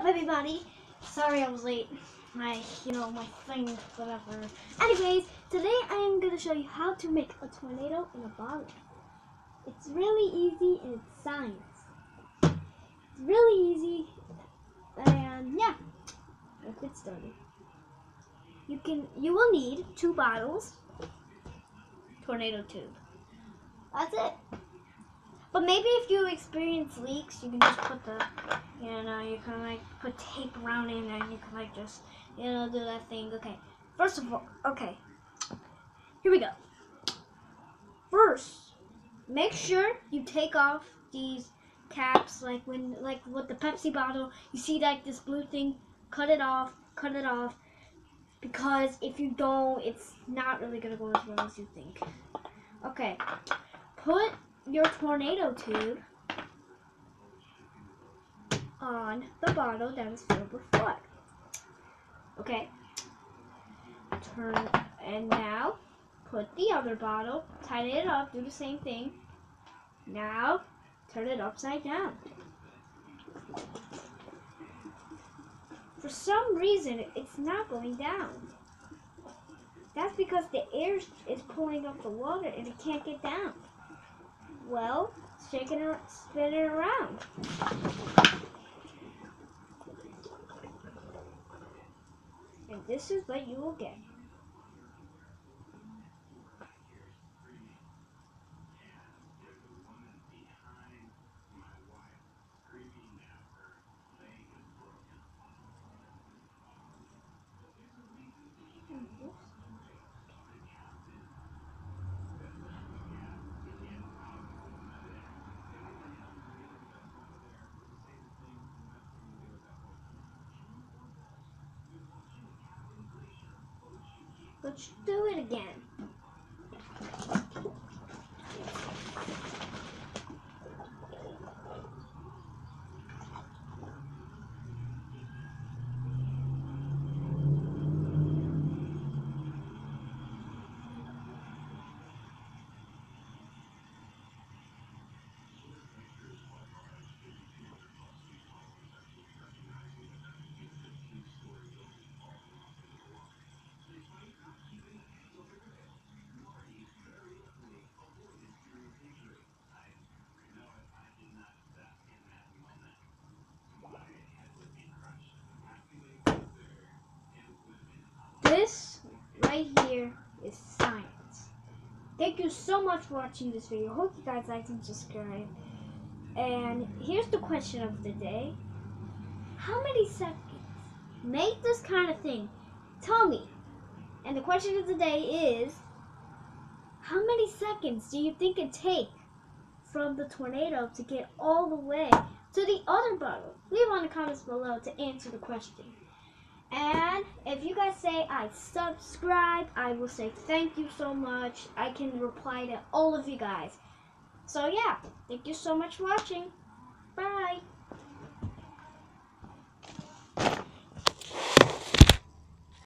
up, everybody? Sorry I was late. My thing, whatever. Anyways, today I am going to show you how to make a tornado in a bottle. It's really easy and it's science. It's really easy, and yeah, let's get started. You will need 2 bottles, tornado tube. That's it. But maybe if you experience leaks, you can just put you can like put tape around it and you can like just, do that thing. Okay, first of all, here we go. First, make sure you take off these caps, like with the Pepsi bottle, you see like this blue thing, cut it off, because if you don't, it's not really gonna go as well as you think. Okay, put your tornado tube on the bottle that is filled with water. Okay. And now put the other bottle, tighten it up, do the same thing. Now turn it upside down. For some reason, it's not going down. That's because the air is pulling up the water and it can't get down. Well, spin it around. And this is what you will get. Let's do it again. This right here is science. Thank you so much for watching this video. Hope you guys like and subscribe. And here's the question of the day. How many seconds make this kind of thing? Tell me. And the question of the day is, how many seconds do you think it takes from the tornado to get all the way to the other bottle? Leave on the comments below to answer the question. And if you guys say I subscribe, I will say thank you so much. I can reply to all of you guys. So yeah, thank you so much for watching. Bye.